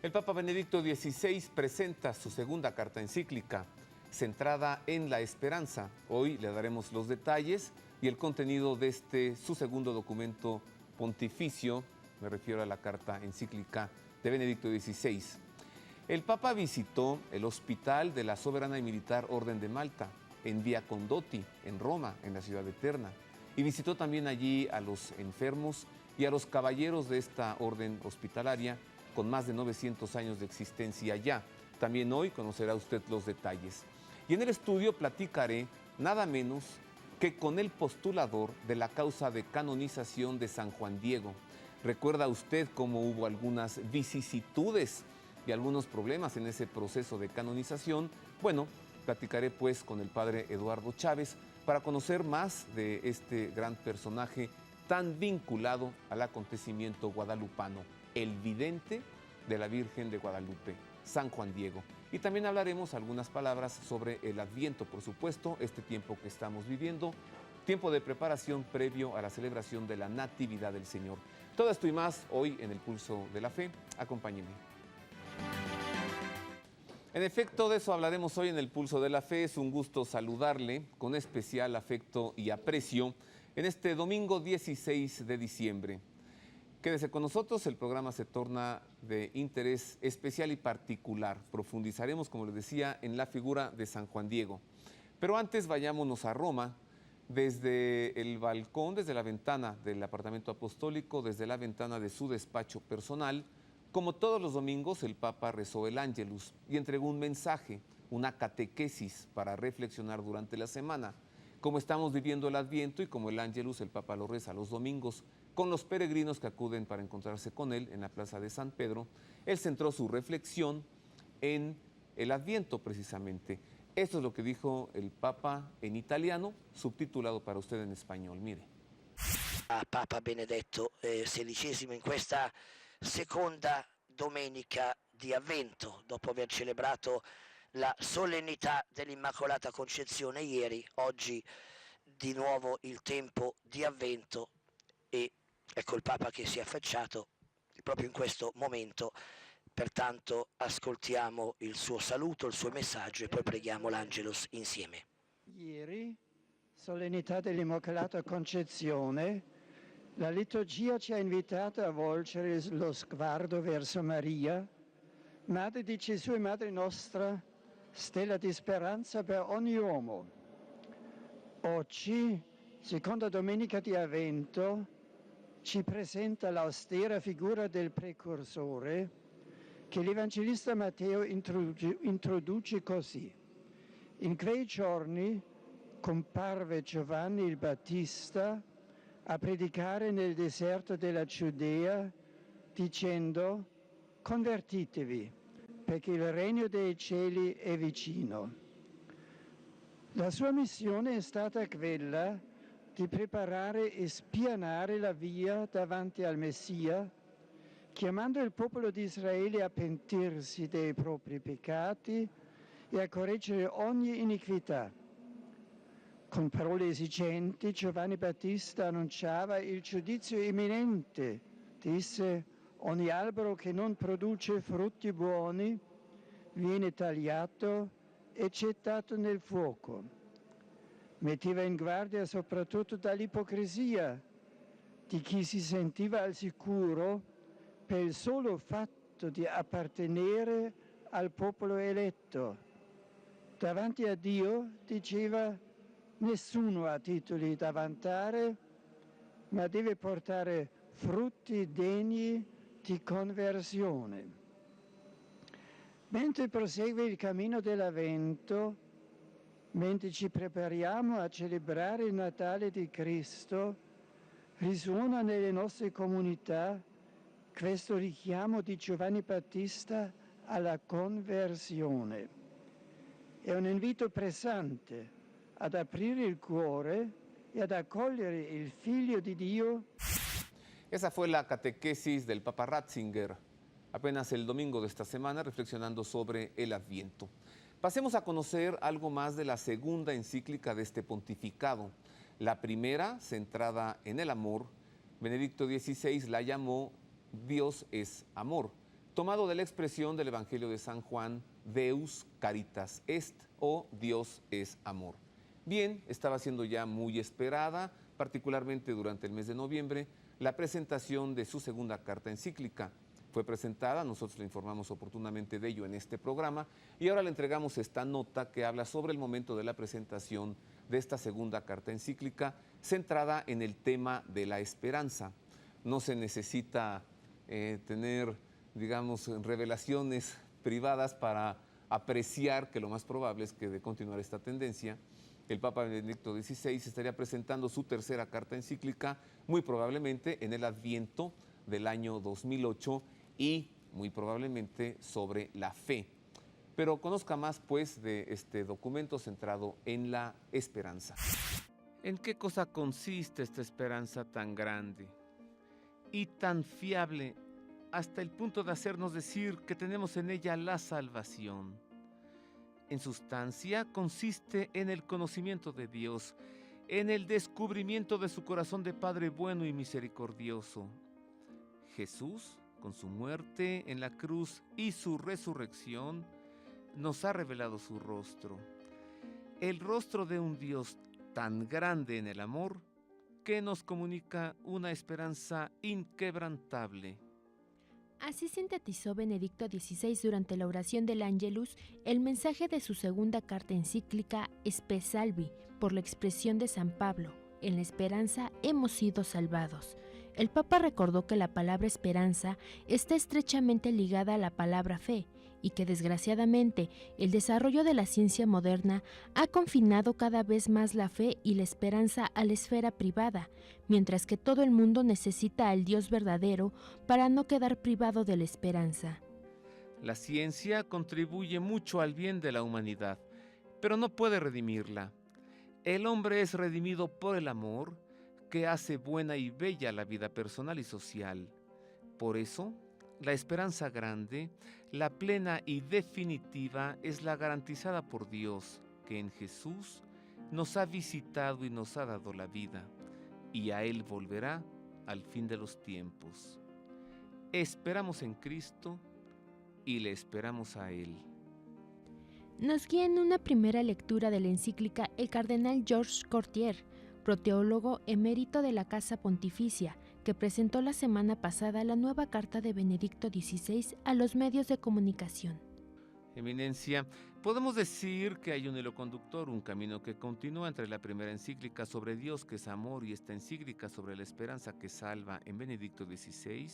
El Papa Benedicto XVI presenta su segunda carta encíclica, centrada en la esperanza. Hoy le daremos los detalles y el contenido de su segundo documento pontificio, me refiero a la carta encíclica de Benedicto XVI. El Papa visitó el Hospital de la Soberana y Militar Orden de Malta, en Via Condotti, en Roma, en la ciudad eterna, y visitó también allí a los enfermos y a los caballeros de esta orden hospitalaria, con más de 900 años de existencia ya. También hoy conocerá usted los detalles. Y en el estudio platicaré nada menos que con el postulador de la causa de canonización de San Juan Diego. ¿Recuerda usted cómo hubo algunas vicisitudes y algunos problemas en ese proceso de canonización? Bueno, platicaré pues con el padre Eduardo Chávez para conocer más de este gran personaje tan vinculado al acontecimiento guadalupano, el vidente de la Virgen de Guadalupe, San Juan Diego. Y también hablaremos algunas palabras sobre el Adviento, por supuesto, este tiempo que estamos viviendo, tiempo de preparación previo a la celebración de la Natividad del Señor. Todo esto y más hoy en el Pulso de la Fe. Acompáñenme. En efecto, de eso hablaremos hoy en el Pulso de la Fe. Es un gusto saludarle con especial afecto y aprecio en este domingo 16 de diciembre. Quédese con nosotros, el programa se torna de interés especial y particular. Profundizaremos, como les decía, en la figura de San Juan Diego. Pero antes vayámonos a Roma, desde el balcón, desde la ventana del apartamento apostólico, desde la ventana de su despacho personal. Como todos los domingos, el Papa rezó el Ángelus y entregó un mensaje, una catequesis para reflexionar durante la semana. Como estamos viviendo el Adviento y como el Ángelus, el Papa lo reza los domingos, con los peregrinos que acuden para encontrarse con él en la plaza de San Pedro, él centró su reflexión en el Adviento precisamente. Esto es lo que dijo el Papa en italiano, subtitulado para usted en español. Mire. Papa Benedetto XVI in questa seconda domenica di Avvento, dopo aver celebrato la solennità dell'Immacolata Concezione ieri, oggi di nuovo il tempo di Avvento e ecco il Papa che si è affacciato proprio in questo momento. Pertanto ascoltiamo il suo saluto, il suo messaggio e poi preghiamo l'Angelus insieme. Ieri, solennità dell'Immacolata Concezione, la liturgia ci ha invitato a volgere lo sguardo verso Maria, Madre di Gesù e Madre nostra, stella di speranza per ogni uomo. Oggi, seconda domenica di Avvento, ci presenta l'austera figura del precursore che l'Evangelista Matteo introduce così. In quei giorni comparve Giovanni il Battista a predicare nel deserto della Giudea dicendo: convertitevi, perché il regno dei cieli è vicino. La sua missione è stata quella di preparare e spianare la via davanti al Messia, chiamando il popolo di Israele a pentirsi dei propri peccati e a correggere ogni iniquità. Con parole esigenti Giovanni Battista annunciava il giudizio imminente. Disse: ogni albero che non produce frutti buoni viene tagliato e gettato nel fuoco. Metteva in guardia soprattutto dall'ipocrisia di chi si sentiva al sicuro per il solo fatto di appartenere al popolo eletto. Davanti a Dio, diceva, nessuno ha titoli da vantare, ma deve portare frutti degni di conversione. Mentre prosegue il cammino dell'Avvento, mentre ci prepariamo a celebrare il Natale di Cristo, risuona nelle nostre comunità questo richiamo di Giovanni Battista alla conversione. È un invito pressante ad aprire il cuore y ad accogliere il Figlio di Dio. Esa fue la catequesis del Papa Ratzinger, apenas el domingo de esta semana, reflexionando sobre el Adviento. Pasemos a conocer algo más de la segunda encíclica de este pontificado. La primera, centrada en el amor, Benedicto XVI la llamó Dios es amor. tomado de la expresión del Evangelio de San Juan, Deus caritas est, o Dios es amor. Bien, estaba siendo ya muy esperada, particularmente durante el mes de noviembre, la presentación de su segunda carta encíclica. Fue presentada, nosotros le informamos oportunamente de ello en este programa, y ahora le entregamos esta nota que habla sobre el momento de la presentación de esta segunda carta encíclica, centrada en el tema de la esperanza. No se necesita tener, digamos, revelaciones privadas para apreciar que lo más probable es que de continuar esta tendencia, el Papa Benedicto XVI estaría presentando su tercera carta encíclica, muy probablemente en el Adviento del año 2008 y muy probablemente sobre la fe. Pero conozca más, pues, de este documento centrado en la esperanza. ¿En qué cosa consiste esta esperanza tan grande y tan fiable hasta el punto de hacernos decir que tenemos en ella la salvación? En sustancia, consiste en el conocimiento de Dios, en el descubrimiento de su corazón de Padre bueno y misericordioso. Jesús, con su muerte en la cruz y su resurrección, nos ha revelado su rostro, el rostro de un Dios tan grande en el amor que nos comunica una esperanza inquebrantable. Así sintetizó Benedicto XVI durante la oración del Angelus el mensaje de su segunda carta encíclica Spe Salvi, por la expresión de San Pablo: en la esperanza hemos sido salvados. El Papa recordó que la palabra esperanza está estrechamente ligada a la palabra fe y que desgraciadamente el desarrollo de la ciencia moderna ha confinado cada vez más la fe y la esperanza a la esfera privada, mientras que todo el mundo necesita al Dios verdadero para no quedar privado de la esperanza. La ciencia contribuye mucho al bien de la humanidad, pero no puede redimirla. El hombre es redimido por el amor, que hace buena y bella la vida personal y social. Por eso, la esperanza grande, la plena y definitiva, es la garantizada por Dios, que en Jesús nos ha visitado y nos ha dado la vida, y a Él volverá al fin de los tiempos. Esperamos en Cristo y le esperamos a Él. Nos guía en una primera lectura de la encíclica el cardenal Georges Courtier, proteólogo emérito de la Casa Pontificia, que presentó la semana pasada la nueva carta de Benedicto XVI a los medios de comunicación. Eminencia, podemos decir que hay un hilo conductor, un camino que continúa entre la primera encíclica sobre Dios, que es amor, y esta encíclica sobre la esperanza que salva en Benedicto XVI.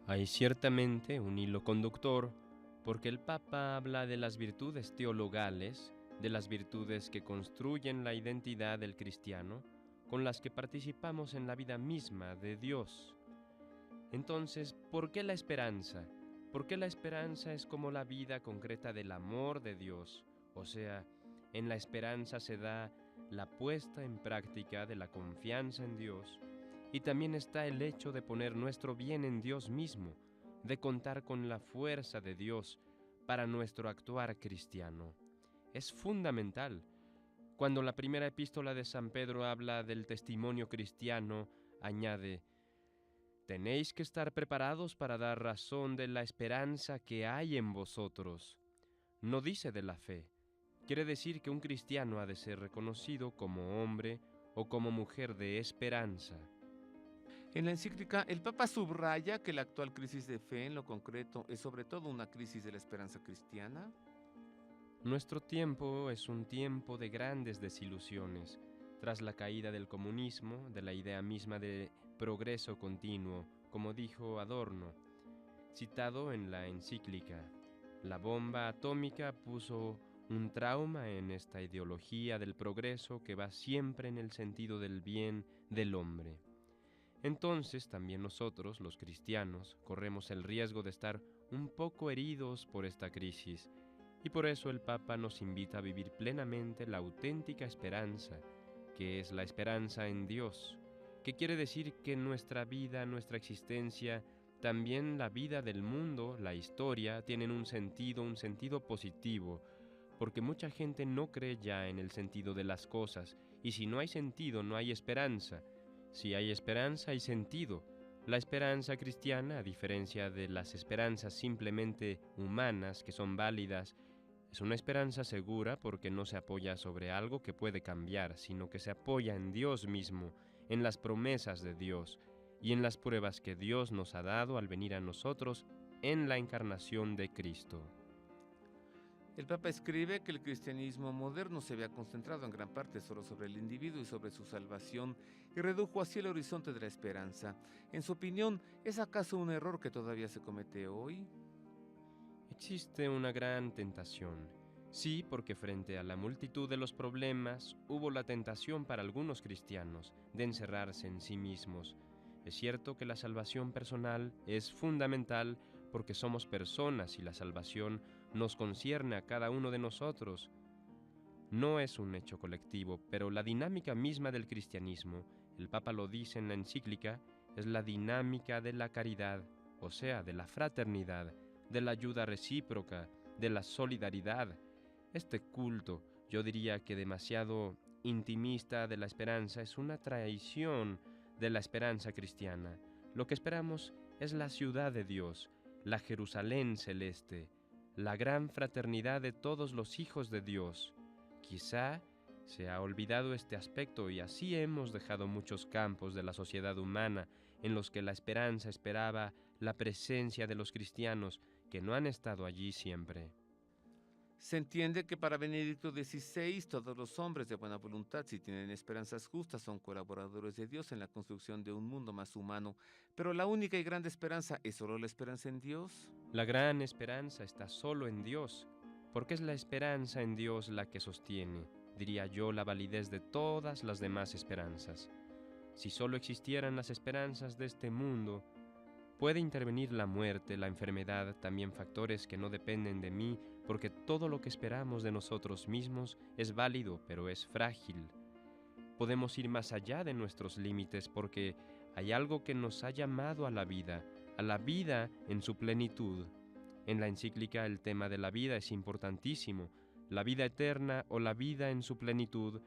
Hay ciertamente un hilo conductor, porque el Papa habla de las virtudes teologales, de las virtudes que construyen la identidad del cristiano, con las que participamos en la vida misma de Dios. Entonces, ¿por qué la esperanza? Porque la esperanza es como la vida concreta del amor de Dios, o sea, en la esperanza se da la puesta en práctica de la confianza en Dios, y también está el hecho de poner nuestro bien en Dios mismo, de contar con la fuerza de Dios para nuestro actuar cristiano. Es fundamental. Cuando la primera epístola de San Pedro habla del testimonio cristiano, añade: tenéis que estar preparados para dar razón de la esperanza que hay en vosotros. No dice de la fe. Quiere decir que un cristiano ha de ser reconocido como hombre o como mujer de esperanza. En la encíclica, el Papa subraya que la actual crisis de fe, en lo concreto, es sobre todo una crisis de la esperanza cristiana. Nuestro tiempo es un tiempo de grandes desilusiones. Tras la caída del comunismo, de la idea misma de progreso continuo, como dijo Adorno, citado en la encíclica, la bomba atómica puso un trauma en esta ideología del progreso que va siempre en el sentido del bien del hombre. Entonces también nosotros, los cristianos, corremos el riesgo de estar un poco heridos por esta crisis, y por eso el Papa nos invita a vivir plenamente la auténtica esperanza, que es la esperanza en Dios, que quiere decir que nuestra vida, nuestra existencia, también la vida del mundo, la historia, tienen un sentido positivo, porque mucha gente no cree ya en el sentido de las cosas, y si no hay sentido, no hay esperanza. Si hay esperanza, hay sentido. La esperanza cristiana, a diferencia de las esperanzas simplemente humanas que son válidas, es una esperanza segura porque no se apoya sobre algo que puede cambiar, sino que se apoya en Dios mismo, en las promesas de Dios y en las pruebas que Dios nos ha dado al venir a nosotros en la encarnación de Cristo. El Papa escribe que el cristianismo moderno se había concentrado en gran parte solo sobre el individuo y sobre su salvación y redujo así el horizonte de la esperanza. En su opinión, ¿es acaso un error que todavía se comete hoy? Existe una gran tentación. Sí, porque frente a la multitud de los problemas, hubo la tentación para algunos cristianos de encerrarse en sí mismos. Es cierto que la salvación personal es fundamental porque somos personas y la salvación nos concierne a cada uno de nosotros. No es un hecho colectivo, pero la dinámica misma del cristianismo, el Papa lo dice en la encíclica, es la dinámica de la caridad, o sea, de la fraternidad, de la ayuda recíproca, de la solidaridad. Este culto, yo diría que demasiado intimista de la esperanza, es una traición de la esperanza cristiana. Lo que esperamos es la ciudad de Dios, la Jerusalén celeste, la gran fraternidad de todos los hijos de Dios. Quizá se ha olvidado este aspecto y así hemos dejado muchos campos de la sociedad humana en los que la esperanza esperaba la presencia de los cristianos que no han estado allí siempre. Se entiende que para Benedicto XVI todos los hombres de buena voluntad, si tienen esperanzas justas, son colaboradores de Dios en la construcción de un mundo más humano. Pero la única y grande esperanza es solo la esperanza en Dios. La gran esperanza está solo en Dios, porque es la esperanza en Dios la que sostiene, diría yo, la validez de todas las demás esperanzas. Si solo existieran las esperanzas de este mundo, puede intervenir la muerte, la enfermedad, también factores que no dependen de mí, porque todo lo que esperamos de nosotros mismos es válido, pero es frágil. Podemos ir más allá de nuestros límites porque hay algo que nos ha llamado a la vida en su plenitud. En la encíclica el tema de la vida es importantísimo, la vida eterna o la vida en su plenitud,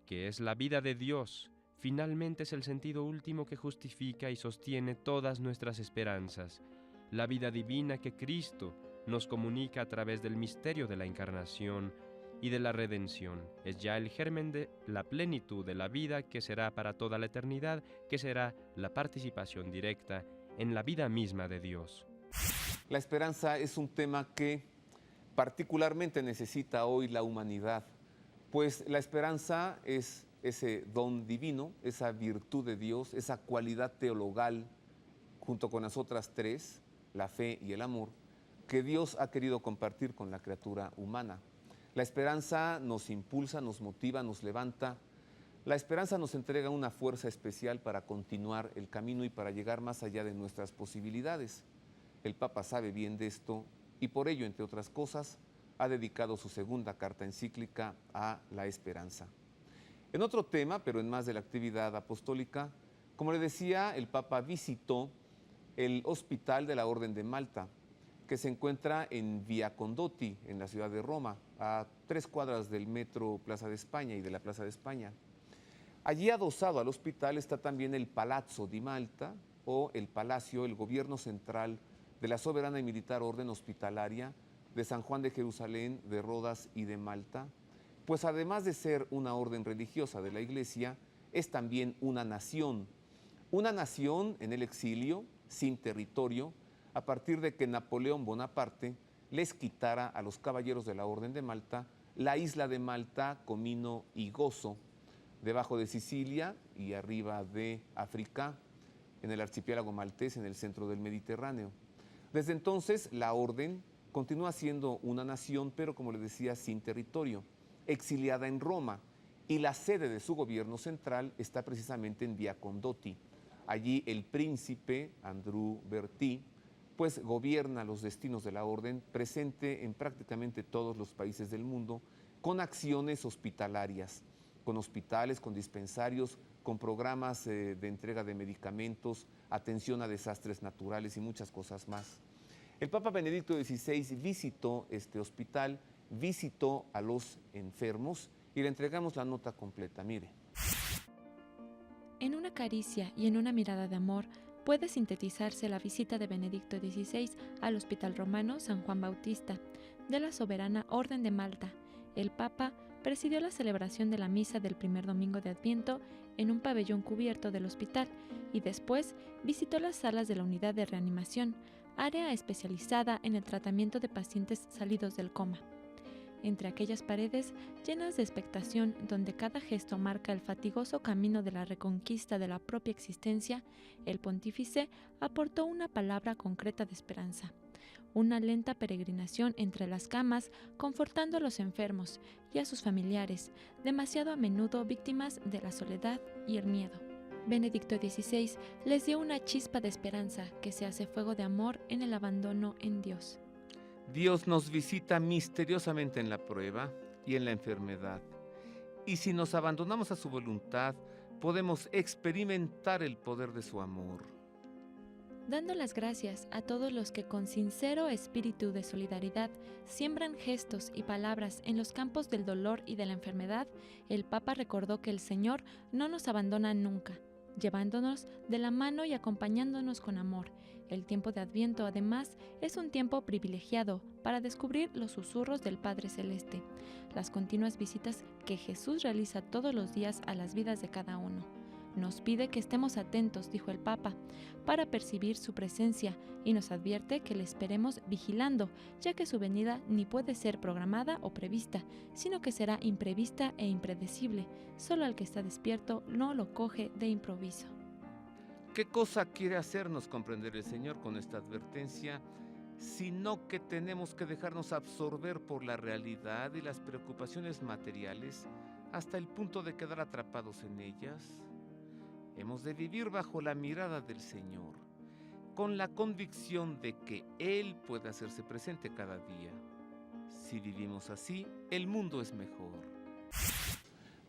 que es la vida de Dios. Finalmente es el sentido último que justifica y sostiene todas nuestras esperanzas, la vida divina que Cristo nos comunica a través del misterio de la encarnación y de la redención. Es ya el germen de la plenitud de la vida que será para toda la eternidad, que será la participación directa en la vida misma de Dios. La esperanza es un tema que particularmente necesita hoy la humanidad, pues la esperanza es ese don divino, esa virtud de Dios, esa cualidad teologal, junto con las otras tres, la fe y el amor, que Dios ha querido compartir con la criatura humana. La esperanza nos impulsa, nos motiva, nos levanta. La esperanza nos entrega una fuerza especial para continuar el camino y para llegar más allá de nuestras posibilidades. El Papa sabe bien de esto y por ello, entre otras cosas, ha dedicado su segunda carta encíclica a la esperanza. En otro tema, pero en más de la actividad apostólica, como le decía, el Papa visitó el Hospital de la Orden de Malta, que se encuentra en Via Condotti, en la ciudad de Roma, a 3 cuadras del metro Plaza de España y de la Plaza de España. Allí adosado al hospital está también el Palazzo di Malta, o el Palacio, el gobierno central de la soberana y militar orden hospitalaria de San Juan de Jerusalén, de Rodas y de Malta, pues además de ser una orden religiosa de la Iglesia, es también una nación en el exilio, sin territorio, a partir de que Napoleón Bonaparte les quitara a los caballeros de la Orden de Malta la isla de Malta, Comino y Gozo, debajo de Sicilia y arriba de África, en el archipiélago maltés, en el centro del Mediterráneo. Desde entonces, la Orden continúa siendo una nación, pero como le decía, sin territorio, exiliada en Roma, y la sede de su gobierno central está precisamente en Via Condotti. Allí el príncipe Andrew Bertie pues gobierna los destinos de la Orden, presente en prácticamente todos los países del mundo, con acciones hospitalarias, con hospitales, con dispensarios, con programas de entrega de medicamentos, atención a desastres naturales y muchas cosas más. El Papa Benedicto XVI visitó este hospital, visitó a los enfermos y le entregamos la nota completa. Mire. En una caricia y en una mirada de amor, puede sintetizarse la visita de Benedicto XVI al Hospital Romano San Juan Bautista de la Soberana Orden de Malta. El Papa presidió la celebración de la misa del primer domingo de Adviento en un pabellón cubierto del hospital y después visitó las salas de la unidad de reanimación, área especializada en el tratamiento de pacientes salidos del coma. Entre aquellas paredes llenas de expectación donde cada gesto marca el fatigoso camino de la reconquista de la propia existencia, el pontífice aportó una palabra concreta de esperanza. Una lenta peregrinación entre las camas, confortando a los enfermos y a sus familiares, demasiado a menudo víctimas de la soledad y el miedo. Benedicto XVI les dio una chispa de esperanza que se hace fuego de amor en el abandono en Dios. Dios nos visita misteriosamente en la prueba y en la enfermedad. Y si nos abandonamos a su voluntad, podemos experimentar el poder de su amor. Dando las gracias a todos los que con sincero espíritu de solidaridad siembran gestos y palabras en los campos del dolor y de la enfermedad, el Papa recordó que el Señor no nos abandona nunca, llevándonos de la mano y acompañándonos con amor. El tiempo de Adviento, además, es un tiempo privilegiado para descubrir los susurros del Padre Celeste, las continuas visitas que Jesús realiza todos los días a las vidas de cada uno. Nos pide que estemos atentos, dijo el Papa, para percibir su presencia y nos advierte que le esperemos vigilando, ya que su venida ni puede ser programada o prevista, sino que será imprevista e impredecible. Solo al que está despierto no lo coge de improviso. ¿Qué cosa quiere hacernos comprender el Señor con esta advertencia? Sino que tenemos que dejarnos absorber por la realidad y las preocupaciones materiales hasta el punto de quedar atrapados en ellas. Hemos de vivir bajo la mirada del Señor, con la convicción de que Él puede hacerse presente cada día. Si vivimos así, el mundo es mejor.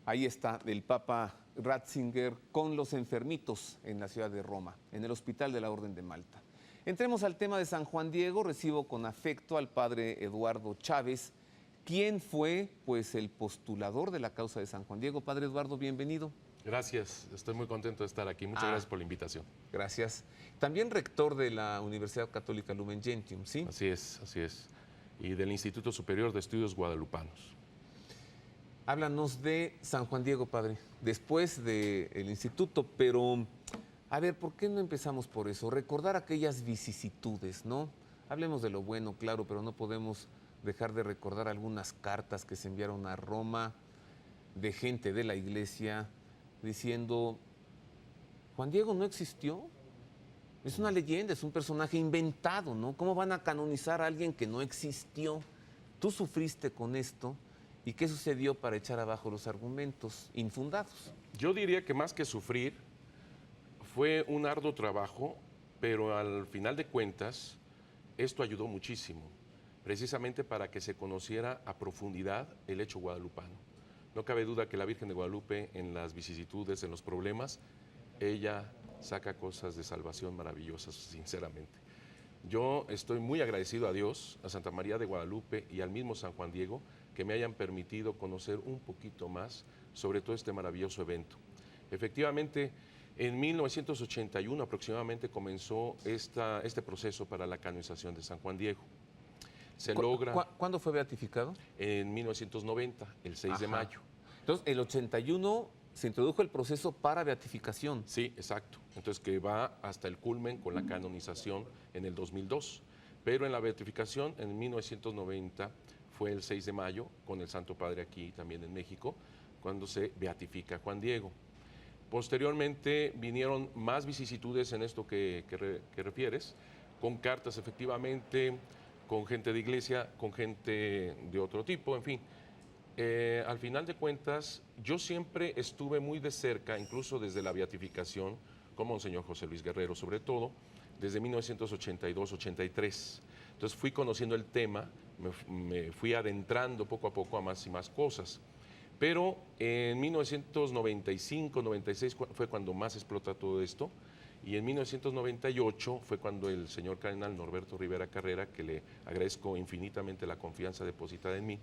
Ahí está el Papa Ratzinger con los enfermitos en la ciudad de Roma, en el Hospital de la Orden de Malta. Entremos al tema de San Juan Diego. Recibo con afecto al padre Eduardo Chávez, quien fue pues el postulador de la causa de San Juan Diego. Padre Eduardo, bienvenido. Gracias, estoy muy contento de estar aquí. Muchas gracias por la invitación. Gracias. También rector de la Universidad Católica Lumen Gentium, ¿sí? Así es. Y del Instituto Superior de Estudios Guadalupanos. Háblanos de San Juan Diego, padre, después del instituto, pero a ver, ¿por qué no empezamos por eso? Recordar aquellas vicisitudes, ¿no? Hablemos de lo bueno, claro, pero no podemos dejar de recordar algunas cartas que se enviaron a Roma de gente de la iglesia diciendo, Juan Diego no existió, es una leyenda, es un personaje inventado, ¿no? ¿Cómo van a canonizar a alguien que no existió? Tú sufriste con esto. ¿Y qué sucedió para echar abajo los argumentos infundados? Yo diría que más que sufrir, fue un arduo trabajo, pero al final de cuentas, esto ayudó muchísimo, precisamente para que se conociera a profundidad el hecho guadalupano. No cabe duda que la Virgen de Guadalupe, en las vicisitudes, en los problemas, ella saca cosas de salvación maravillosas, sinceramente. Yo estoy muy agradecido a Dios, a Santa María de Guadalupe y al mismo San Juan Diego, que me hayan permitido conocer un poquito más sobre todo este maravilloso evento. Efectivamente, en 1981 aproximadamente comenzó este proceso para la canonización de San Juan Diego. Se logra... ¿Cuándo fue beatificado? En 1990, el 6 de mayo. Entonces, el 81 se introdujo el proceso para beatificación. Sí, exacto. Entonces, que va hasta el culmen con la canonización en el 2002. Pero en la beatificación, en 1990, fue el 6 de mayo, con el Santo Padre aquí también en México, cuando se beatifica Juan Diego. Posteriormente vinieron más vicisitudes en esto que refieres, con cartas efectivamente, con gente de iglesia, con gente de otro tipo, en fin. Al final de cuentas, yo siempre estuve muy de cerca, incluso desde la beatificación, con Monseñor José Luis Guerrero, sobre todo, desde 1982-83. Entonces fui conociendo el tema, me fui adentrando poco a poco a más y más cosas. Pero en 1995-96 fue cuando más explota todo esto, y en 1998 fue cuando el señor cardenal Norberto Rivera Carrera, que le agradezco infinitamente la confianza depositada en mí,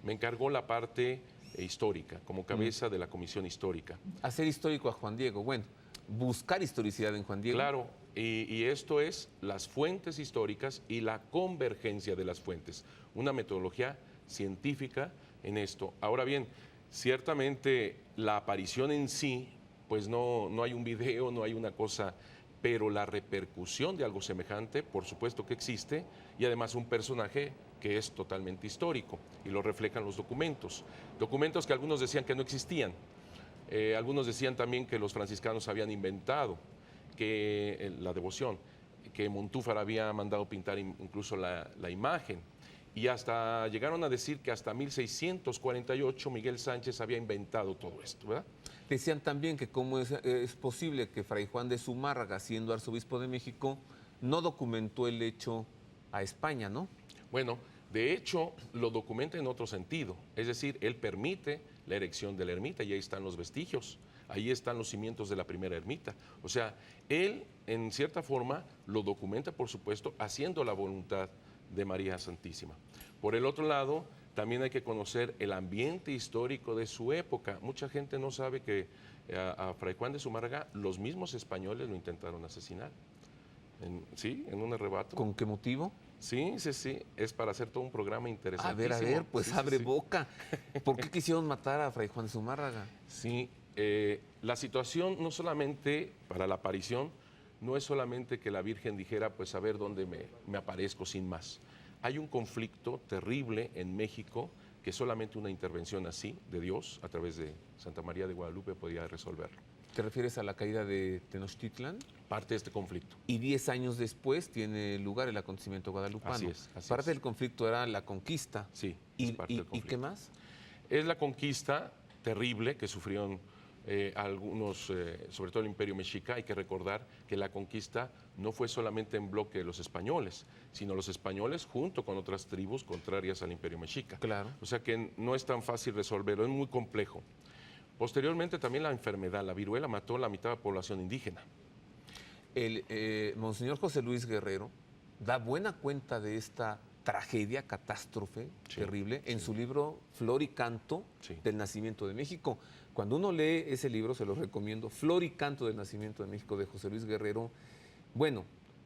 me encargó la parte histórica, como cabeza de la comisión histórica. Hacer histórico a Juan Diego, bueno. buscar historicidad en Juan Diego. Claro, y esto es las fuentes históricas y la convergencia de las fuentes, una metodología científica en esto. Ahora bien, ciertamente la aparición en sí, pues no hay un video, no hay una cosa, pero la repercusión de algo semejante, por supuesto que existe, y además un personaje que es totalmente histórico, y lo reflejan los documentos. Documentos que algunos decían que no existían, algunos decían también que los franciscanos habían inventado que la devoción, que Montúfar había mandado pintar incluso la imagen, y hasta llegaron a decir que hasta 1648 Miguel Sánchez había inventado todo esto, ¿verdad? Decían también que cómo es posible que Fray Juan de Zumárraga, siendo arzobispo de México, no documentó el hecho a España, ¿no? Bueno, de hecho lo documenta en otro sentido, es decir, él permite la erección de la ermita y ahí están los vestigios, ahí están los cimientos de la primera ermita. O sea, él en cierta forma lo documenta, por supuesto, haciendo la voluntad de María Santísima. Por el otro lado, también hay que conocer el ambiente histórico de su época. Mucha gente no sabe que a Fray Juan de Zumárraga los mismos españoles lo intentaron asesinar. En un arrebato. ¿Con qué motivo? Sí, es para hacer todo un programa interesante. A ver, pues sí, abre boca. ¿Por qué quisieron matar a Fray Juan de Zumárraga? Sí, la situación no solamente para la aparición, no es solamente que la Virgen dijera, pues a ver dónde me aparezco sin más. Hay un conflicto terrible en México que solamente una intervención así de Dios, a través de Santa María de Guadalupe, podía resolverlo. ¿Te refieres a la caída de Tenochtitlan? Parte de este conflicto. Y 10 años después tiene lugar el acontecimiento guadalupano. Así es. Parte del conflicto era la conquista. Sí, ¿Y, parte del conflicto. ¿Y qué más? Es la conquista terrible que sufrieron algunos, sobre todo el Imperio Mexica. Hay que recordar que la conquista no fue solamente en bloque de los españoles, sino los españoles junto con otras tribus contrarias al Imperio Mexica. Claro. O sea que no es tan fácil resolverlo, es muy complejo. Posteriormente también la enfermedad, la viruela, mató a la mitad de la población indígena. Monseñor José Luis Guerrero da buena cuenta de esta tragedia, catástrofe terrible, en su libro Flor y Canto del Nacimiento de México. Cuando uno lee ese libro, se lo recomiendo, Flor y Canto del Nacimiento de México de José Luis Guerrero, bueno,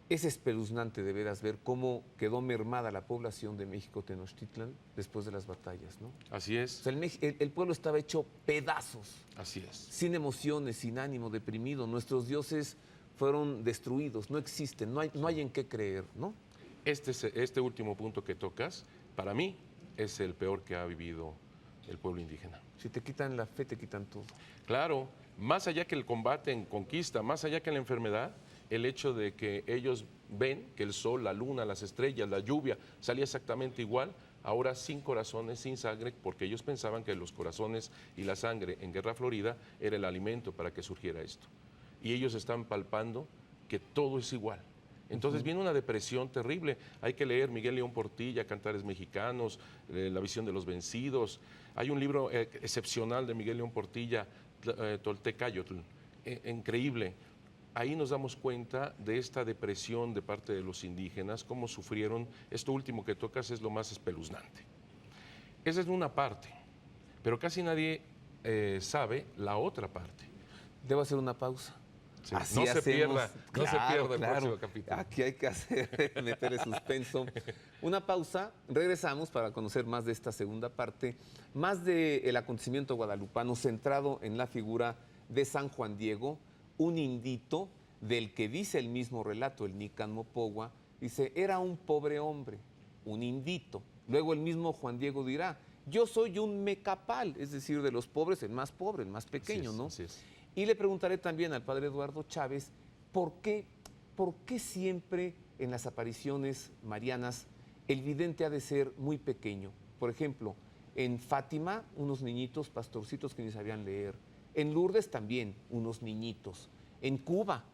es espeluznante de veras ver cómo quedó mermada la población de México Tenochtitlan después de las batallas, ¿no? Así es. O sea, el pueblo estaba hecho pedazos. Así es. Sin emociones, sin ánimo, deprimido. Nuestros dioses fueron destruidos, no existen, no hay en qué creer, ¿no? Este último punto que tocas, para mí, es el peor que ha vivido el pueblo indígena. Si te quitan la fe, te quitan todo. Claro, más allá que el combate en conquista, más allá que la enfermedad, el hecho de que ellos ven que el sol, la luna, las estrellas, la lluvia, salía exactamente igual, ahora sin corazones, sin sangre, porque ellos pensaban que los corazones y la sangre en Guerra Florida era el alimento para que surgiera esto. Y ellos están palpando que todo es igual. Entonces viene una depresión terrible. Hay que leer Miguel León Portilla, Cantares Mexicanos, La visión de los vencidos. Hay un libro excepcional de Miguel León Portilla, Toltecayotl, increíble. Ahí nos damos cuenta de esta depresión de parte de los indígenas, cómo sufrieron. Esto último que tocas es lo más espeluznante. Esa es una parte, pero casi nadie sabe la otra parte. Debo hacer una pausa. Sí. Así No se pierda el claro. próximo capítulo. Aquí hay que meterle suspenso. Una pausa, regresamos para conocer más de esta segunda parte, más del acontecimiento guadalupano centrado en la figura de San Juan Diego, un indito del que dice el mismo relato, el Nican Mopogua, dice, era un pobre hombre, un indito. Luego el mismo Juan Diego dirá, yo soy un mecapal, es decir, de los pobres, el más pobre, el más pequeño, ¿no? Así es. Y le preguntaré también al padre Eduardo Chávez, ¿por qué siempre en las apariciones marianas el vidente ha de ser muy pequeño? Por ejemplo, en Fátima, unos niñitos pastorcitos que ni sabían leer. En Lourdes también, unos niñitos. En Cuba,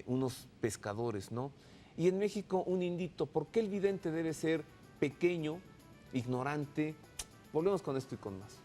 unos pescadores, ¿no? Y en México, un indito. ¿Por qué el vidente debe ser pequeño, ignorante? Volvemos con esto y con más.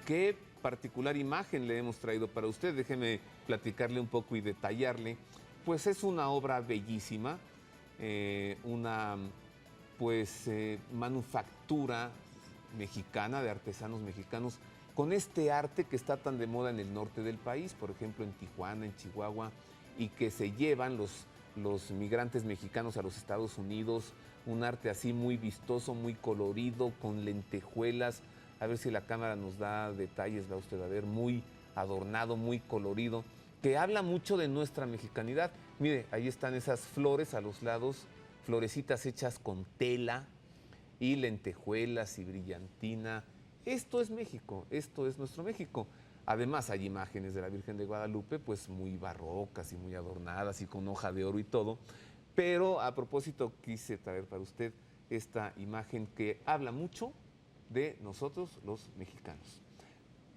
qué particular imagen le hemos traído para usted. Déjeme platicarle un poco y detallarle. Pues es una obra bellísima, una manufactura mexicana, de artesanos mexicanos, con este arte que está tan de moda en el norte del país, por ejemplo en Tijuana, en Chihuahua, y que se llevan los migrantes mexicanos a los Estados Unidos, un arte así muy vistoso, muy colorido, con lentejuelas. A ver si la cámara nos da detalles, va usted a ver, muy adornado, muy colorido, que habla mucho de nuestra mexicanidad. Mire, ahí están esas flores a los lados, florecitas hechas con tela y lentejuelas y brillantina. Esto es México, esto es nuestro México. Además hay imágenes de la Virgen de Guadalupe, pues muy barrocas y muy adornadas y con hoja de oro y todo. Pero a propósito quise traer para usted esta imagen que habla mucho de nosotros los mexicanos.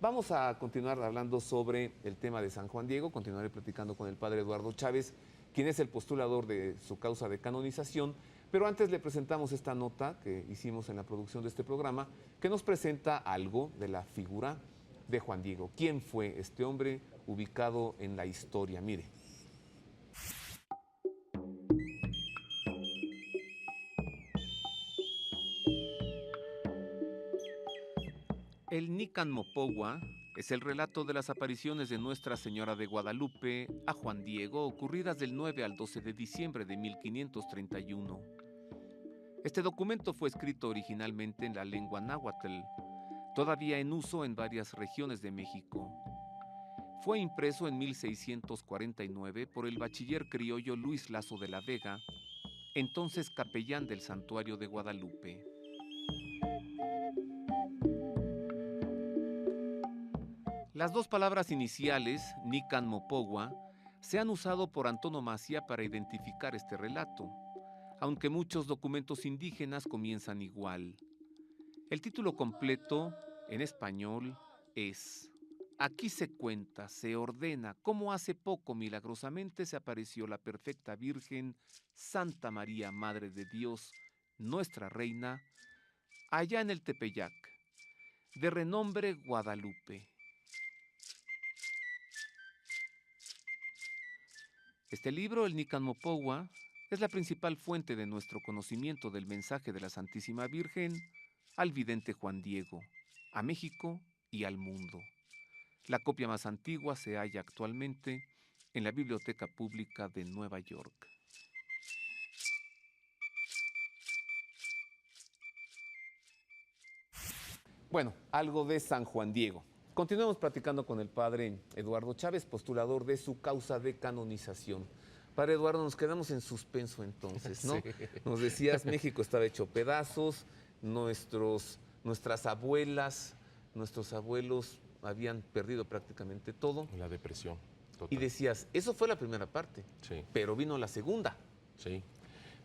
Vamos a continuar hablando sobre el tema de San Juan Diego. Continuaré platicando con el padre Eduardo Chávez, quien es el postulador de su causa de canonización. Pero antes le presentamos esta nota que hicimos en la producción de este programa, que nos presenta algo de la figura de Juan Diego. ¿Quién fue este hombre ubicado en la historia? Mire. El Nican Mopogua es el relato de las apariciones de Nuestra Señora de Guadalupe a Juan Diego, ocurridas del 9 al 12 de diciembre de 1531. Este documento fue escrito originalmente en la lengua náhuatl, todavía en uso en varias regiones de México. Fue impreso en 1649 por el bachiller criollo Luis Lazo de la Vega, entonces capellán del Santuario de Guadalupe. Las dos palabras iniciales, Nican Mopogua, se han usado por antonomasia para identificar este relato, aunque muchos documentos indígenas comienzan igual. El título completo, en español, es: Aquí se cuenta, se ordena, cómo hace poco milagrosamente se apareció la perfecta Virgen, Santa María, Madre de Dios, nuestra Reina, allá en el Tepeyac, de renombre Guadalupe. Este libro, el Nican Mopogua, es la principal fuente de nuestro conocimiento del mensaje de la Santísima Virgen al vidente Juan Diego, a México y al mundo. La copia más antigua se halla actualmente en la Biblioteca Pública de Nueva York. Bueno, algo de San Juan Diego. Continuamos platicando con el padre Eduardo Chávez, postulador de su causa de canonización. Padre Eduardo, nos quedamos en suspenso entonces, ¿no? Sí. Nos decías, México estaba hecho pedazos, nuestras abuelas, nuestros abuelos habían perdido prácticamente todo. La depresión. Total. Y decías, eso fue la primera parte, sí, pero vino la segunda. Sí.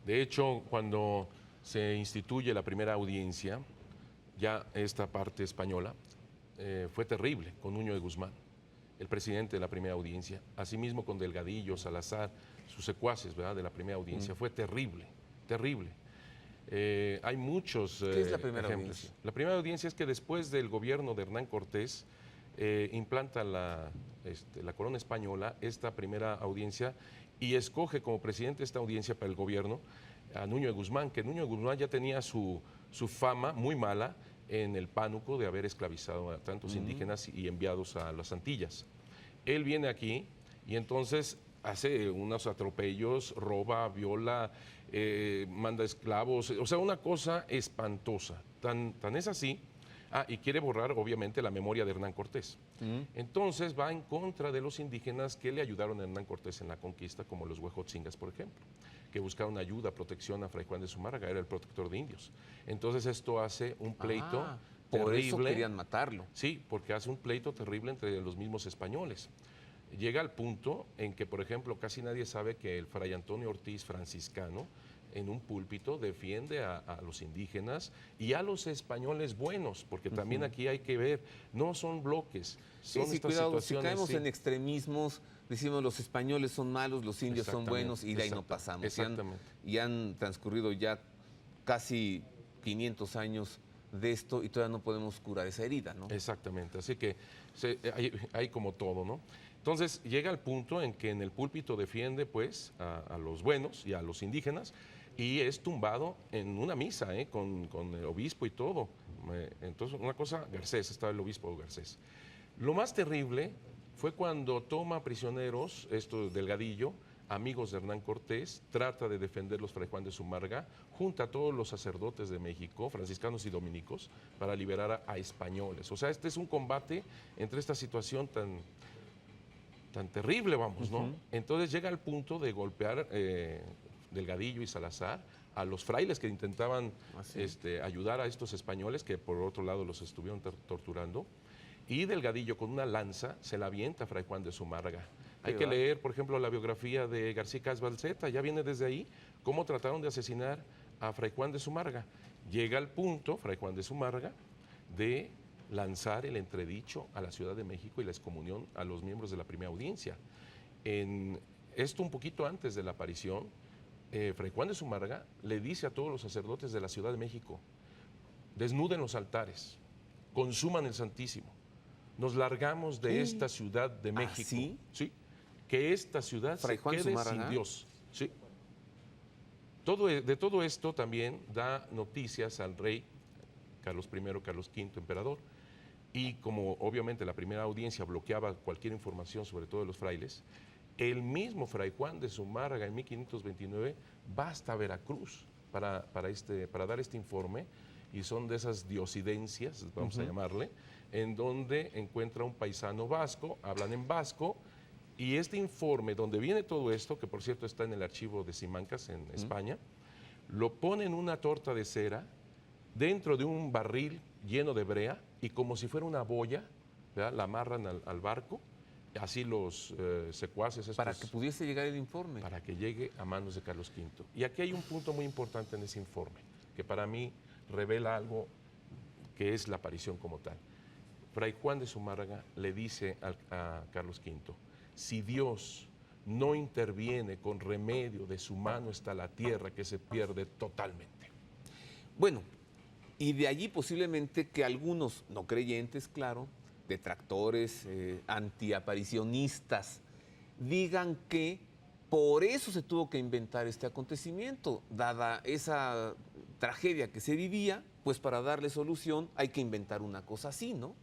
De hecho, cuando se instituye la primera audiencia, ya esta parte española, fue terrible con Nuño de Guzmán, el presidente de la primera audiencia, asimismo con Delgadillo, Salazar, sus secuaces, ¿verdad?, de la primera audiencia. Fue terrible, terrible. Hay muchos ¿Qué es la primera ejemplos. audiencia? La primera audiencia es que después del gobierno de Hernán Cortés, implanta la corona española esta primera audiencia y escoge como presidente de esta audiencia para el gobierno a Nuño de Guzmán, que Nuño de Guzmán ya tenía su fama muy mala en el Pánuco de haber esclavizado a tantos indígenas y enviados a las Antillas. Él viene aquí y entonces hace unos atropellos, roba, viola, manda esclavos, o sea, una cosa espantosa. Tan es así, y quiere borrar obviamente la memoria de Hernán Cortés. Entonces va en contra de los indígenas que le ayudaron a Hernán Cortés en la conquista, como los huejotzingas, por ejemplo, que buscaron ayuda, protección a Fray Juan de Zumárraga, era el protector de indios. Entonces esto hace un pleito terrible. Por eso querían matarlo. Sí, porque hace un pleito terrible entre los mismos españoles. Llega al punto en que, por ejemplo, casi nadie sabe que el Fray Antonio Ortiz, franciscano, en un púlpito defiende a los indígenas y a los españoles buenos, porque también aquí hay que ver, no son bloques, son sí, estas cuidado, situaciones. si caemos en extremismos, decimos los españoles son malos, los indios son buenos y de ahí no pasamos. Exactamente. Y han transcurrido ya casi 500 años de esto y todavía no podemos curar esa herida, ¿no? Exactamente, así que hay como todo, ¿no? Entonces llega el punto en que en el púlpito defiende pues a los buenos y a los indígenas y es tumbado en una misa, con el obispo y todo. Entonces una cosa, Garcés, estaba el obispo Garcés. Lo más terrible fue cuando toma prisioneros, esto Delgadillo, amigos de Hernán Cortés, trata de defenderlos Fray Juan de Zumarraga, junta a todos los sacerdotes de México, franciscanos y dominicos, para liberar a españoles. O sea, este es un combate entre esta situación tan terrible, vamos, ¿no? Entonces llega al punto de golpear Delgadillo y Salazar a los frailes que intentaban ayudar a estos españoles, que por otro lado los estuvieron torturando, y Delgadillo con una lanza se la avienta a Fray Juan de Zumarraga. Hay que leer, por ejemplo, la biografía de García Casbalceta, ya viene desde ahí, cómo trataron de asesinar a Fray Juan de Zumarraga. Llega al punto, Fray Juan de Zumarraga, de lanzar el entredicho a la Ciudad de México y la excomunión a los miembros de la primera audiencia. Esto un poquito antes de la aparición, Fray Juan de Zumarraga le dice a todos los sacerdotes de la Ciudad de México: desnuden los altares, consuman el Santísimo, nos largamos de esta Ciudad de México. ¿Sí? Sí, que esta ciudad Fray se Juan quede Zumarraga sin Dios. Sí. De todo esto también da noticias al rey Carlos I, Carlos V, emperador, y como obviamente la primera audiencia bloqueaba cualquier información, sobre todo de los frailes, el mismo Fray Juan de Zumarraga en 1529 va hasta Veracruz para dar este informe, y son de esas diosidencias, vamos a llamarle, en donde encuentra un paisano vasco, hablan en vasco, y este informe, donde viene todo esto, que por cierto está en el archivo de Simancas en España, lo pone en una torta de cera, dentro de un barril lleno de brea, y como si fuera una boya, ¿verdad?, la amarran al barco, así los secuaces estos, para que pudiese llegar el informe. Para que llegue a manos de Carlos V. Y aquí hay un punto muy importante en ese informe, que para mí revela algo que es la aparición como tal. Fray Juan de Zumarraga le dice a Carlos V: si Dios no interviene con remedio, de su mano está la tierra que se pierde totalmente. Bueno, y de allí posiblemente que algunos no creyentes, claro, detractores, antiaparicionistas, digan que por eso se tuvo que inventar este acontecimiento, dada esa tragedia que se vivía, pues para darle solución hay que inventar una cosa así, ¿no?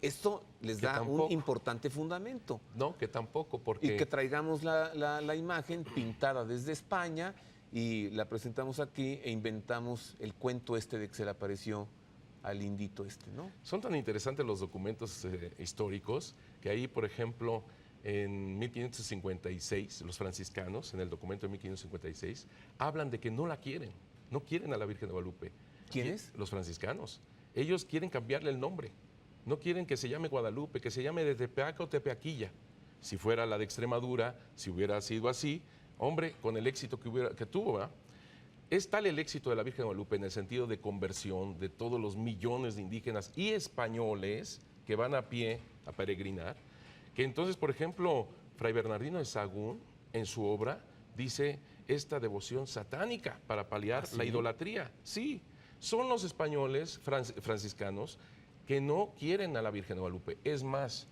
Esto les da un importante fundamento. No, que tampoco, porque... Y que traigamos la imagen pintada desde España y la presentamos aquí e inventamos el cuento de que se le apareció al indito ¿no? Son tan interesantes los documentos históricos que ahí, por ejemplo, en 1556, los franciscanos, en el documento de 1556, hablan de que no la quieren, no quieren a la Virgen de Guadalupe. ¿Quiénes? Los franciscanos. Ellos quieren cambiarle el nombre. No quieren que se llame Guadalupe, que se llame de Tepeaca o Tepeaquilla. Si fuera la de Extremadura, si hubiera sido así, hombre, con el éxito que tuvo, ¿verdad? Es tal el éxito de la Virgen de Guadalupe en el sentido de conversión de todos los millones de indígenas y españoles que van a pie a peregrinar, que entonces, por ejemplo, Fray Bernardino de Sahagún, en su obra, dice esta devoción satánica para paliar la idolatría. Sí, son los españoles franciscanos que no quieren a la Virgen de Guadalupe. Es más,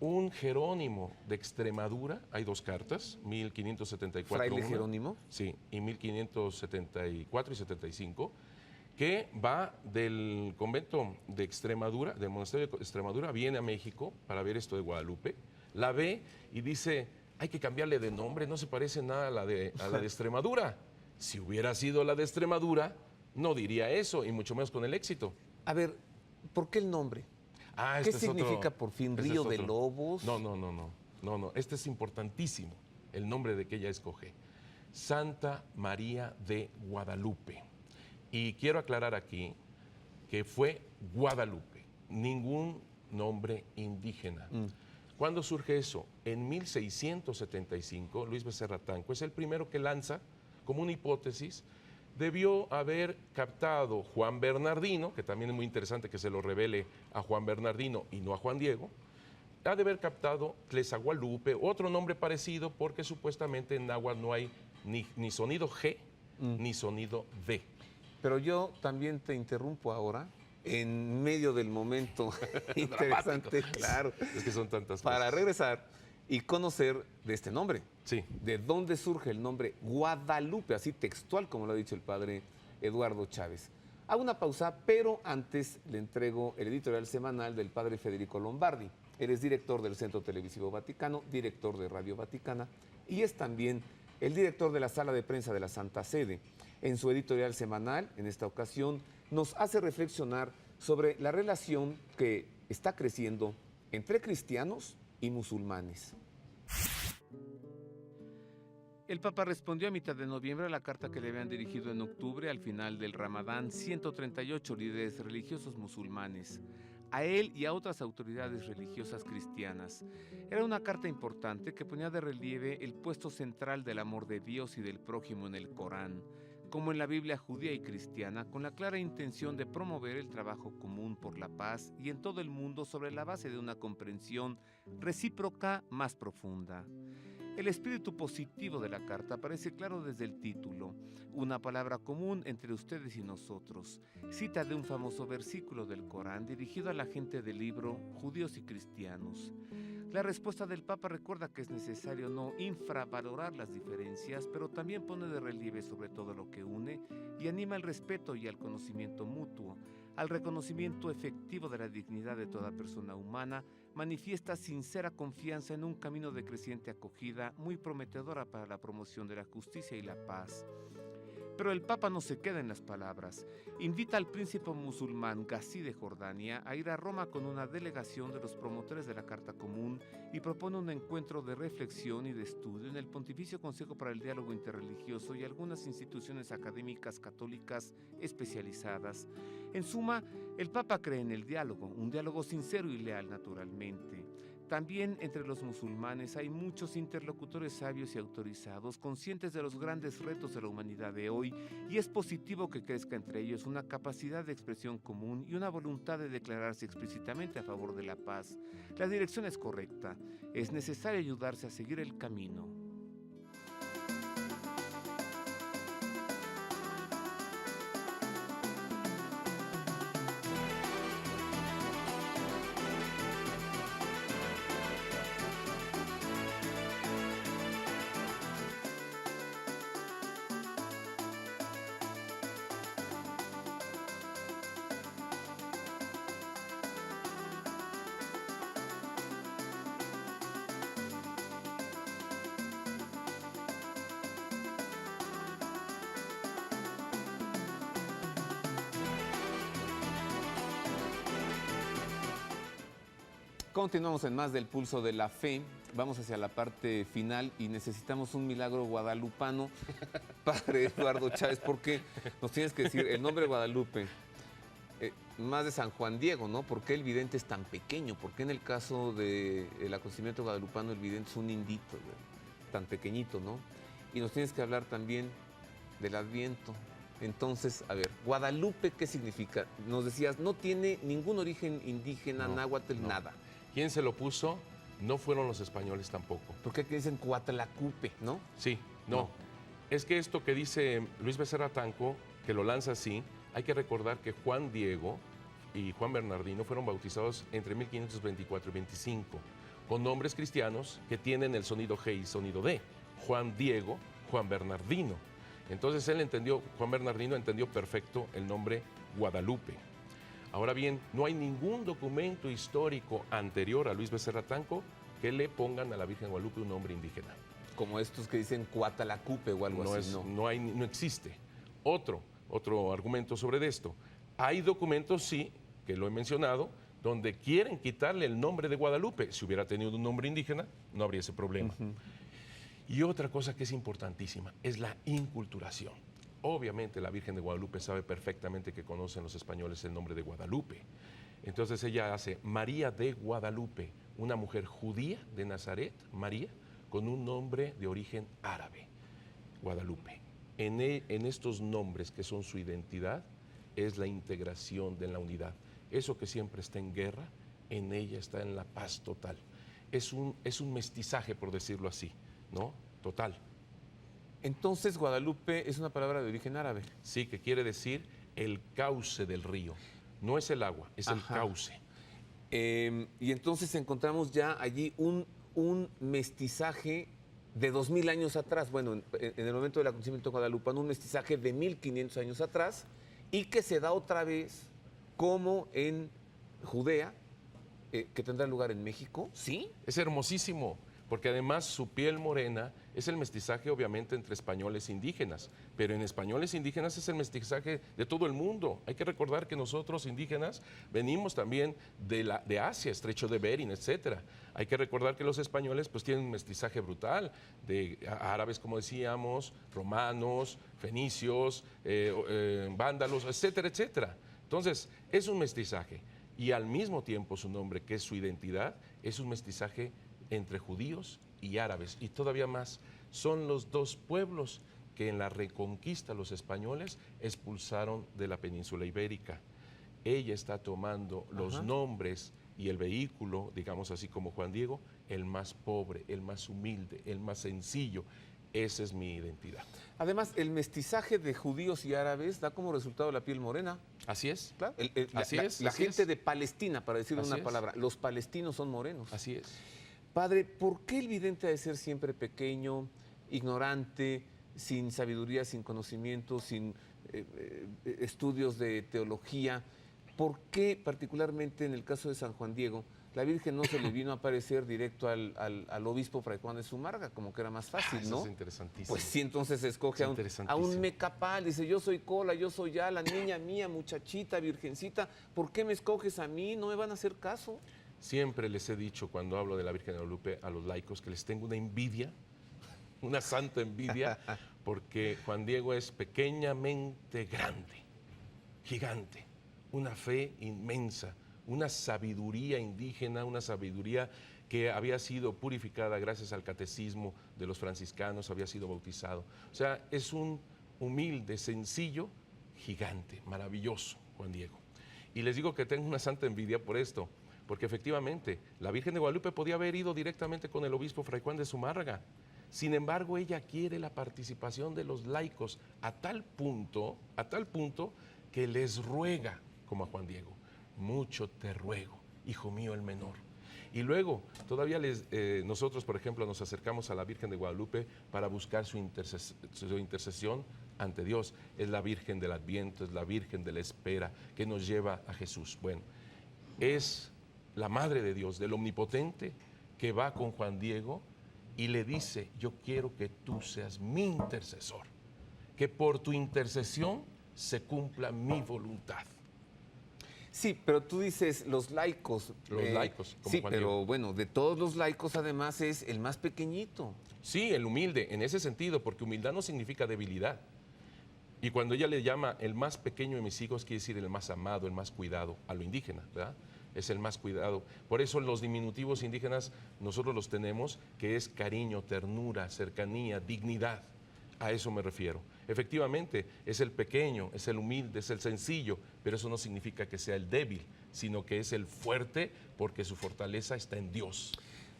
un Jerónimo de Extremadura, hay dos cartas, 1574. ¿Fraile Jerónimo? Sí, y 1574 y 75, que va del convento de Extremadura, del monasterio de Extremadura, viene a México para ver esto de Guadalupe, la ve y dice: hay que cambiarle de nombre, no se parece nada a la de Extremadura. Si hubiera sido la de Extremadura, no diría eso, y mucho menos con el éxito. A ver, ¿por qué el nombre? ¿Qué significa por fin Río de Lobos? No, este es importantísimo, el nombre de que ella escoge. Santa María de Guadalupe. Y quiero aclarar aquí que fue Guadalupe, ningún nombre indígena. ¿Cuándo surge eso? En 1675, Luis Becerra Tanco es el primero que lanza como una hipótesis. Debió haber captado Juan Bernardino, que también es muy interesante que se lo revele a Juan Bernardino y no a Juan Diego. Ha de haber captado Tlezagualupe, otro nombre parecido, porque supuestamente en náhuatl no hay ni sonido G ni sonido D. Pero yo también te interrumpo ahora, en medio del momento interesante, claro, Es que son tantas para cosas. regresar y conocer de este nombre. Sí. ¿De dónde surge el nombre Guadalupe? Así textual, como lo ha dicho el padre Eduardo Chávez. Hago una pausa, pero antes le entrego el editorial semanal del padre Federico Lombardi. Él es director del Centro Televisivo Vaticano, director de Radio Vaticana y es también el director de la Sala de Prensa de la Santa Sede. En su editorial semanal, en esta ocasión, nos hace reflexionar sobre la relación que está creciendo entre cristianos y musulmanes. El Papa respondió a mitad de noviembre a la carta que le habían dirigido en octubre, al final del Ramadán, 138 líderes religiosos musulmanes, a él y a otras autoridades religiosas cristianas. Era una carta importante que ponía de relieve el puesto central del amor de Dios y del prójimo en el Corán, como en la Biblia judía y cristiana, con la clara intención de promover el trabajo común por la paz y en todo el mundo sobre la base de una comprensión recíproca más profunda. El espíritu positivo de la carta aparece claro desde el título, una palabra común entre ustedes y nosotros, cita de un famoso versículo del Corán dirigido a la gente del libro, judíos y cristianos. La respuesta del Papa recuerda que es necesario no infravalorar las diferencias, pero también pone de relieve sobre todo lo que une y anima al respeto y al conocimiento mutuo, al reconocimiento efectivo de la dignidad de toda persona humana, manifiesta sincera confianza en un camino de creciente acogida muy prometedora para la promoción de la justicia y la paz. Pero el Papa no se queda en las palabras. Invita al príncipe musulmán Ghazi de Jordania a ir a Roma con una delegación de los promotores de la Carta Común y propone un encuentro de reflexión y de estudio en el Pontificio Consejo para el Diálogo Interreligioso y algunas instituciones académicas católicas especializadas. En suma, el Papa cree en el diálogo, un diálogo sincero y leal naturalmente. También entre los musulmanes hay muchos interlocutores sabios y autorizados, conscientes de los grandes retos de la humanidad de hoy, y es positivo que crezca entre ellos una capacidad de expresión común y una voluntad de declararse explícitamente a favor de la paz. La dirección es correcta, es necesario ayudarse a seguir el camino. Continuamos en más del Pulso de la Fe. Vamos hacia la parte final y necesitamos un milagro guadalupano, padre Eduardo Chávez, porque nos tienes que decir el nombre Guadalupe, más de San Juan Diego, ¿no? ¿Por qué el vidente es tan pequeño? ¿Por qué en el caso del acontecimiento guadalupano el vidente es un indito, tan pequeñito, ¿no? Y nos tienes que hablar también del Adviento. Entonces, a ver, Guadalupe, ¿qué significa? Nos decías, no tiene ningún origen indígena, náhuatl, nada. ¿Quién se lo puso? No fueron los españoles tampoco. ¿Por qué dicen Coatlacupe, no? Sí, no. Es que esto que dice Luis Becerra Tanco, que lo lanza así, hay que recordar que Juan Diego y Juan Bernardino fueron bautizados entre 1524 y 25, con nombres cristianos que tienen el sonido G y sonido D. Juan Diego, Juan Bernardino. Entonces Juan Bernardino entendió perfecto el nombre Guadalupe. Ahora bien, no hay ningún documento histórico anterior a Luis Becerra Tanco que le pongan a la Virgen Guadalupe un nombre indígena. Como estos que dicen Coatlacupe o algo así, ¿no? No existe. Otro argumento sobre esto. Hay documentos, sí, que lo he mencionado, donde quieren quitarle el nombre de Guadalupe. Si hubiera tenido un nombre indígena, no habría ese problema. Y otra cosa que es importantísima es la inculturación. Obviamente la Virgen de Guadalupe sabe perfectamente que conocen los españoles el nombre de Guadalupe. Entonces ella hace María de Guadalupe, una mujer judía de Nazaret, María, con un nombre de origen árabe, Guadalupe. En estos nombres que son su identidad es la integración de la unidad. Eso que siempre está en guerra, en ella está en la paz total. Es un mestizaje, por decirlo así, ¿no? Total. Entonces, Guadalupe es una palabra de origen árabe. Sí, que quiere decir el cauce del río. No es el agua, es el Ajá. cauce. Y entonces encontramos ya allí un mestizaje de 2000 años atrás, bueno, en el momento del acontecimiento guadalupano, un mestizaje de 1500 años atrás, y que se da otra vez como en Judea, que tendrá lugar en México, ¿sí? Es hermosísimo, porque además su piel morena es el mestizaje obviamente entre españoles e indígenas, pero en españoles e indígenas es el mestizaje de todo el mundo. Hay que recordar que nosotros indígenas venimos también de Asia, Estrecho de Bering, etcétera. Hay que recordar que los españoles pues tienen un mestizaje brutal de árabes, como decíamos, romanos, fenicios, vándalos, etcétera, etcétera. Entonces, es un mestizaje y al mismo tiempo su nombre, que es su identidad, es un mestizaje entre judíos y árabes, y todavía más, son los dos pueblos que en la Reconquista los españoles expulsaron de la península ibérica. Ella está tomando los nombres y el vehículo, digamos así como Juan Diego, el más pobre, el más humilde, el más sencillo. Esa es mi identidad. Además, el mestizaje de judíos y árabes da como resultado la piel morena. Así es. Claro. Así La es. gente de Palestina, para decir Así una es. palabra, los palestinos son morenos. Así es. Padre, ¿por qué el vidente ha de ser siempre pequeño, ignorante, sin sabiduría, sin conocimiento, sin estudios de teología? ¿Por qué, particularmente en el caso de San Juan Diego, la Virgen no se le vino a aparecer directo al obispo Fray Juan de Zumarraga, como que era más fácil, Eso ¿no? es interesantísimo. Pues sí, entonces escoge Es a interesantísimo. un mecapal, dice, yo soy cola, yo soy ya, la niña mía, muchachita, virgencita, ¿por qué me escoges a mí? No me van a hacer caso. Siempre les he dicho cuando hablo de la Virgen de Guadalupe a los laicos que les tengo una envidia, una santa envidia, porque Juan Diego es pequeñamente grande, gigante, una fe inmensa, una sabiduría indígena, una sabiduría que había sido purificada gracias al catecismo de los franciscanos, había sido bautizado. O sea, es un humilde, sencillo, gigante, maravilloso, Juan Diego. Y les digo que tengo una santa envidia por esto, porque efectivamente la Virgen de Guadalupe podía haber ido directamente con el obispo Fray Juan de Zumárraga. Sin embargo, ella quiere la participación de los laicos a tal punto que les ruega, como a Juan Diego, mucho te ruego, hijo mío el menor. Y luego, todavía nosotros, por ejemplo, nos acercamos a la Virgen de Guadalupe para buscar su intercesión ante Dios. Es la Virgen del Adviento, es la Virgen de la Espera, que nos lleva a Jesús. Bueno, es la Madre de Dios, del Omnipotente, que va con Juan Diego y le dice, yo quiero que tú seas mi intercesor, que por tu intercesión se cumpla mi voluntad. Sí, pero tú dices los laicos. Los laicos, como sí, Juan pero Diego. bueno, de todos los laicos además es el más pequeñito. Sí, el humilde, en ese sentido, porque humildad no significa debilidad. Y cuando ella le llama el más pequeño de mis hijos, quiere decir el más amado, el más cuidado, a lo indígena, ¿verdad? Es el más cuidado. Por eso los diminutivos indígenas nosotros los tenemos, que es cariño, ternura, cercanía, dignidad. A eso me refiero. Efectivamente, es el pequeño, es el humilde, es el sencillo, pero eso no significa que sea el débil, sino que es el fuerte porque su fortaleza está en Dios.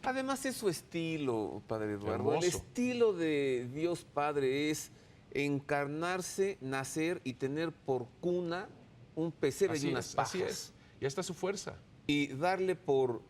Además es su estilo, Padre Eduardo. El Hermoso. estilo de Dios Padre es encarnarse, nacer y tener por cuna un pesebre y unas pajas. Así es. Ya está su fuerza. Y darle por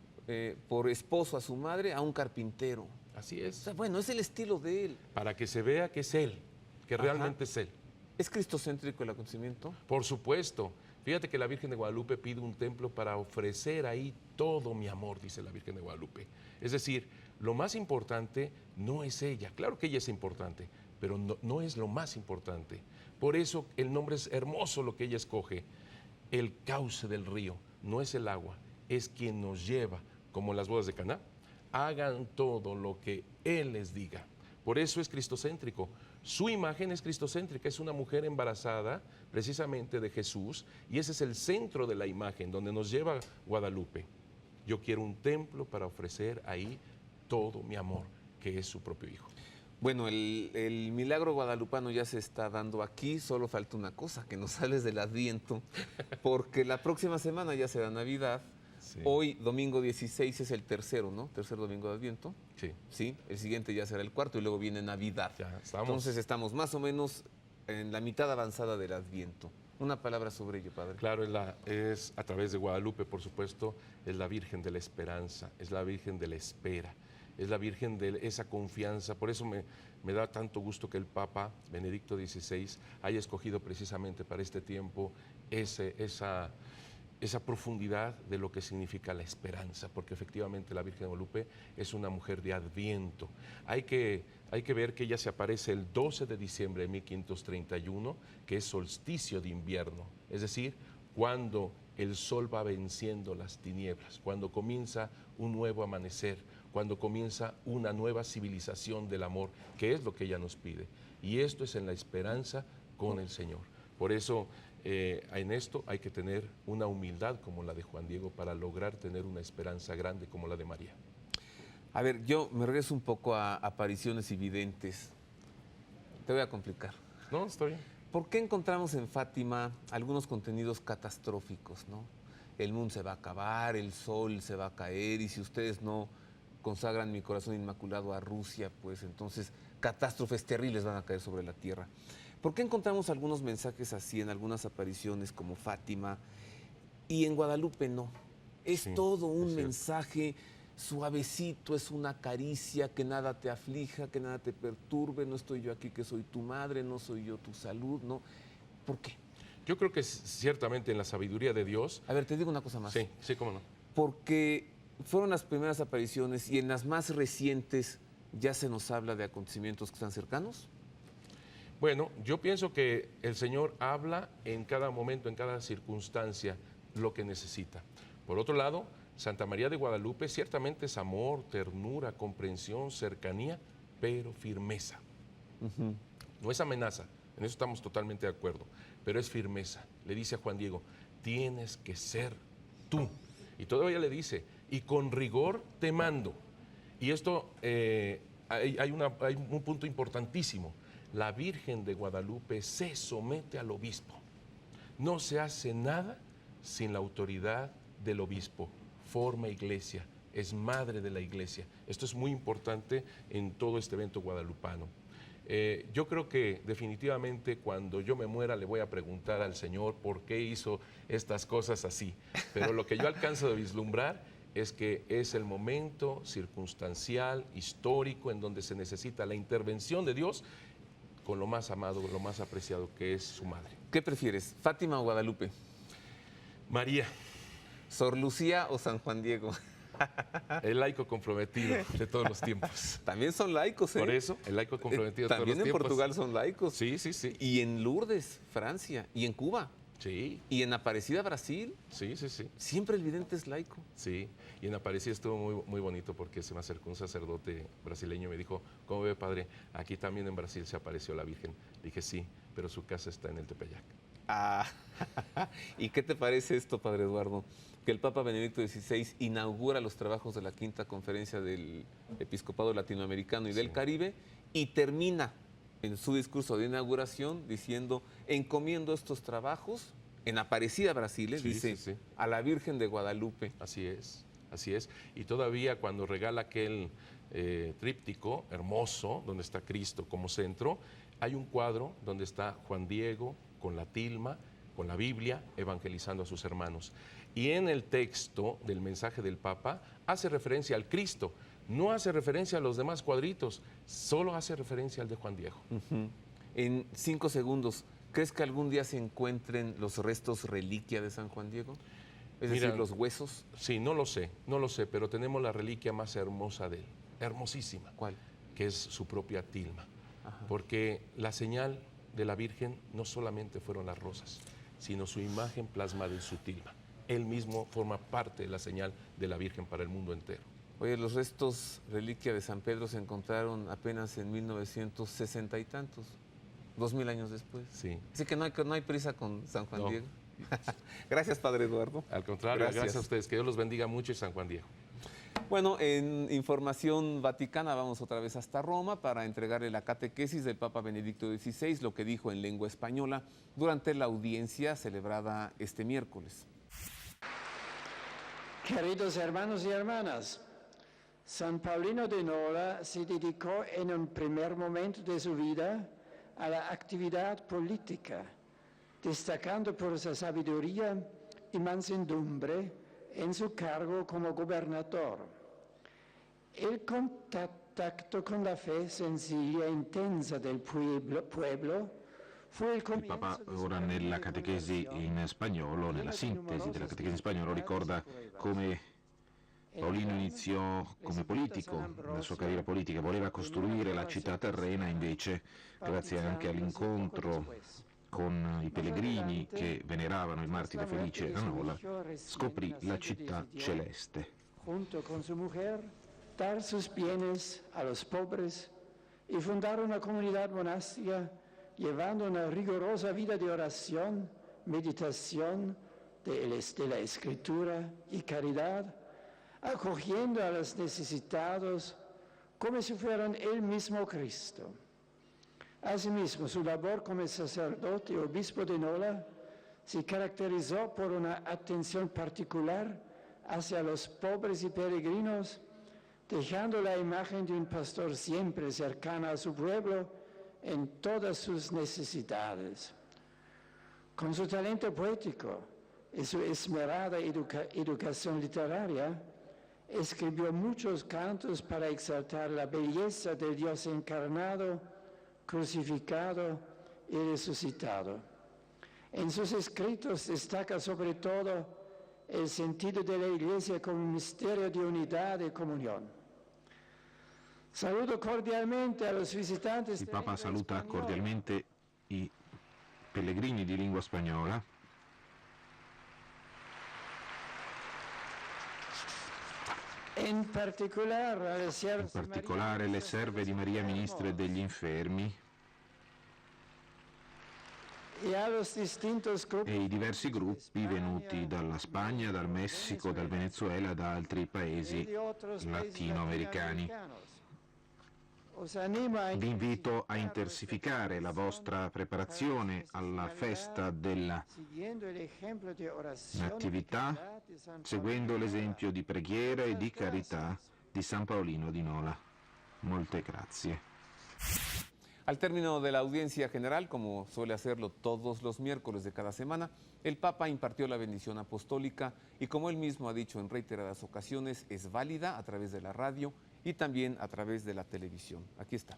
esposo a su madre a un carpintero. Así O es. sea, bueno, es el estilo de él. Para que se vea que es Él, que Ajá. realmente es Él. ¿Es cristocéntrico el acontecimiento? Por supuesto. Fíjate que la Virgen de Guadalupe pide un templo para ofrecer ahí todo mi amor, dice la Virgen de Guadalupe. Es decir, lo más importante no es ella. Claro que ella es importante, pero no es lo más importante. Por eso el nombre es hermoso lo que ella escoge. El cauce del río no es el agua, es quien nos lleva, como en las bodas de Caná. Hagan todo lo que Él les diga. Por eso es cristocéntrico. Su imagen es cristocéntrica, es una mujer embarazada precisamente de Jesús, y ese es el centro de la imagen donde nos lleva Guadalupe. Yo quiero un templo para ofrecer ahí todo mi amor, que es su propio Hijo. Bueno, el milagro guadalupano ya se está dando aquí, solo falta una cosa, que nos sales del Adviento, porque la próxima semana ya será Navidad. Sí. Hoy, domingo 16, es el tercero, ¿no? Tercer domingo de Adviento. Sí. Sí, el siguiente ya será el cuarto y luego viene Navidad. Ya estamos. Entonces estamos más o menos en la mitad avanzada del Adviento. Una palabra sobre ello, padre. Claro, es a través de Guadalupe, por supuesto, es la Virgen de la Esperanza, es la Virgen de la Espera, es la Virgen de esa confianza. Por eso me da tanto gusto que el Papa Benedicto XVI haya escogido precisamente para este tiempo esa profundidad de lo que significa la esperanza, porque efectivamente la Virgen de Guadalupe es una mujer de Adviento. Hay que ver que ella se aparece el 12 de diciembre de 1531, que es solsticio de invierno, es decir, cuando el sol va venciendo las tinieblas, cuando comienza un nuevo amanecer, cuando comienza una nueva civilización del amor, que es lo que ella nos pide. Y esto es en la esperanza con el Señor. Por eso, en esto hay que tener una humildad como la de Juan Diego para lograr tener una esperanza grande como la de María. A ver, yo me regreso un poco a apariciones y videntes. Te voy a complicar. No, está bien. ¿Por qué encontramos en Fátima algunos contenidos catastróficos, no? El mundo se va a acabar, el sol se va a caer, y si ustedes no consagran mi corazón inmaculado a Rusia, pues entonces catástrofes terribles van a caer sobre la tierra. ¿Por qué encontramos algunos mensajes así en algunas apariciones como Fátima y en Guadalupe no? Es todo un mensaje suavecito, es una caricia, que nada te aflija, que nada te perturbe, no estoy yo aquí que soy tu madre, no soy yo tu salud, ¿no? ¿Por qué? Yo creo que ciertamente en la sabiduría de Dios... A ver, te digo una cosa más. Sí, cómo no. Porque fueron las primeras apariciones y en las más recientes ya se nos habla de acontecimientos que están cercanos. Bueno, yo pienso que el Señor habla en cada momento, en cada circunstancia, lo que necesita. Por otro lado, Santa María de Guadalupe ciertamente es amor, ternura, comprensión, cercanía, pero firmeza. No es amenaza, en eso estamos totalmente de acuerdo, pero es firmeza. Le dice a Juan Diego, tienes que ser tú. Y todavía le dice, y con rigor te mando. Y esto, hay un punto importantísimo. La Virgen de Guadalupe se somete al obispo. No se hace nada sin la autoridad del obispo. Forma iglesia, es madre de la iglesia. Esto es muy importante en todo este evento guadalupano. Yo creo que definitivamente cuando yo me muera le voy a preguntar al Señor por qué hizo estas cosas así. Pero lo que yo alcanzo de vislumbrar es que es el momento circunstancial, histórico, en donde se necesita la intervención de Dios con lo más amado, lo más apreciado, que es su madre. ¿Qué prefieres, Fátima o Guadalupe? María. ¿Sor Lucía o San Juan Diego? El laico comprometido de todos los tiempos. También son laicos, ¿eh? Por eso, el laico comprometido de todos los tiempos. También en Portugal son laicos. Sí, sí, sí. Y en Lourdes, Francia. Y en Cuba. Sí. Y en Aparecida, Brasil. Sí, sí, sí. Siempre el vidente es laico. Sí. Y en Aparecida estuvo muy, muy bonito porque se me acercó un sacerdote brasileño y me dijo, ¿cómo ve, padre? Aquí también en Brasil se apareció la Virgen. Dije, sí, pero su casa está en el Tepeyac. Ah, ¿y qué te parece esto, padre Eduardo? Que el Papa Benedicto XVI inaugura los trabajos de la Quinta Conferencia del Episcopado Latinoamericano y del Caribe y termina en su discurso de inauguración diciendo, encomiendo estos trabajos en Aparecida, Brasil, dice, a la Virgen de Guadalupe. Así es, así es. Y todavía cuando regala aquel tríptico hermoso, donde está Cristo como centro, hay un cuadro donde está Juan Diego con la tilma, con la Biblia, evangelizando a sus hermanos. Y en el texto del mensaje del Papa hace referencia al Cristo, no hace referencia a los demás cuadritos, solo hace referencia al de Juan Diego. En 5 segundos, ¿crees que algún día se encuentren los restos reliquia de San Juan Diego? Es decir, los huesos. Sí, no lo sé, pero tenemos la reliquia más hermosa de él, hermosísima. ¿Cuál? Que es su propia tilma. Ajá. Porque la señal de la Virgen no solamente fueron las rosas, sino su imagen plasmada en su tilma. Él mismo forma parte de la señal de la Virgen para el mundo entero. Oye, los restos reliquia de San Pedro se encontraron apenas en 1960 y tantos, 2000 años después. Sí. Así que no hay prisa con San Juan Diego. Gracias, padre Eduardo. Al contrario, gracias a ustedes. Que Dios los bendiga mucho y San Juan Diego. Bueno, en información vaticana vamos otra vez hasta Roma para entregarle la catequesis del Papa Benedicto XVI, lo que dijo en lengua española durante la audiencia celebrada este miércoles. Queridos hermanos y hermanas, San Paulino de Nola se dedicó en un primer momento de su vida a la actividad política, destacando por su sabiduría y mansedumbre en su cargo como gobernador. El contacto con la fe sencilla e intensa del pueblo fu il Il Papa ora nella catechesi in spagnolo, nella sintesi della catechesi in spagnolo, ricorda come Paolino iniziò come politico, la sua carriera politica, voleva costruire la città terrena, invece, grazie anche all'incontro con i pellegrini che veneravano il martire felice a Nola, scoprì la città celeste. Junto con su mujer, dar sus bienes a los pobres y fundar una comunidad monástica, llevando una rigurosa vida de oración, meditación de la escritura y caridad, acogiendo a los necesitados como si fueran el mismo Cristo. Asimismo, su labor como sacerdote y obispo de Nola se caracterizó por una atención particular hacia los pobres y peregrinos, dejando la imagen de un pastor siempre cercano a su pueblo en todas sus necesidades. Con su talento poético y su esmerada educación literaria, escribió muchos cantos para exaltar la belleza del Dios encarnado, crucificado y resucitado. En sus escritos destaca sobre todo el sentido de la Iglesia como un misterio de unidad y comunión. Saludo cordialmente a los visitantes. Il Papa saluta cordialmente i pellegrini di lingua spagnola. In particolare le serve di Maria Ministre degli Infermi e i diversi gruppi venuti dalla Spagna, dal Messico, dal Venezuela e da altri paesi latinoamericani. Vi invito a intensificare la vostra preparazione alla festa della Natività, seguendo l'esempio di preghiera e di carità di San Paolino di Nola. Molte grazie. Al término de la audiencia general, como suele hacerlo todos los miércoles de cada semana, el Papa impartió la bendición apostólica y, como él mismo ha dicho en reiteradas ocasiones, es válida a través de la radio y también a través de la televisión. Aquí está.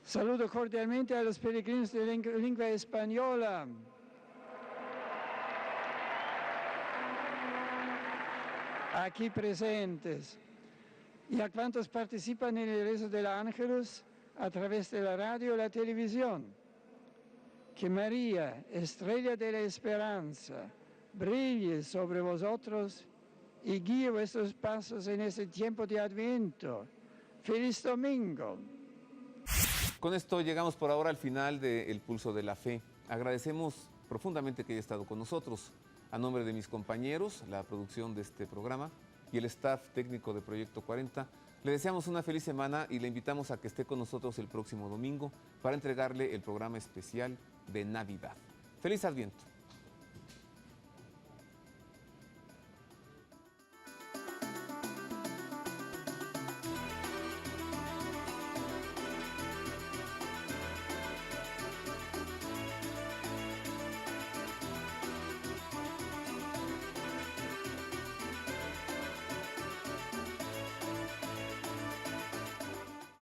Saludo cordialmente a los peregrinos de lengua española. Aquí presentes y a cuantos participan en el rezo del Ángelus a través de la radio y la televisión. Que María, estrella de la esperanza, brille sobre vosotros y guíe vuestros pasos en este tiempo de Adviento. ¡Feliz domingo! Con esto llegamos por ahora al final de El Pulso de la Fe. Agradecemos profundamente que haya estado con nosotros. A nombre de mis compañeros, la producción de este programa y el staff técnico de Proyecto 40, le deseamos una feliz semana y le invitamos a que esté con nosotros el próximo domingo para entregarle el programa especial de Navidad. ¡Feliz Adviento!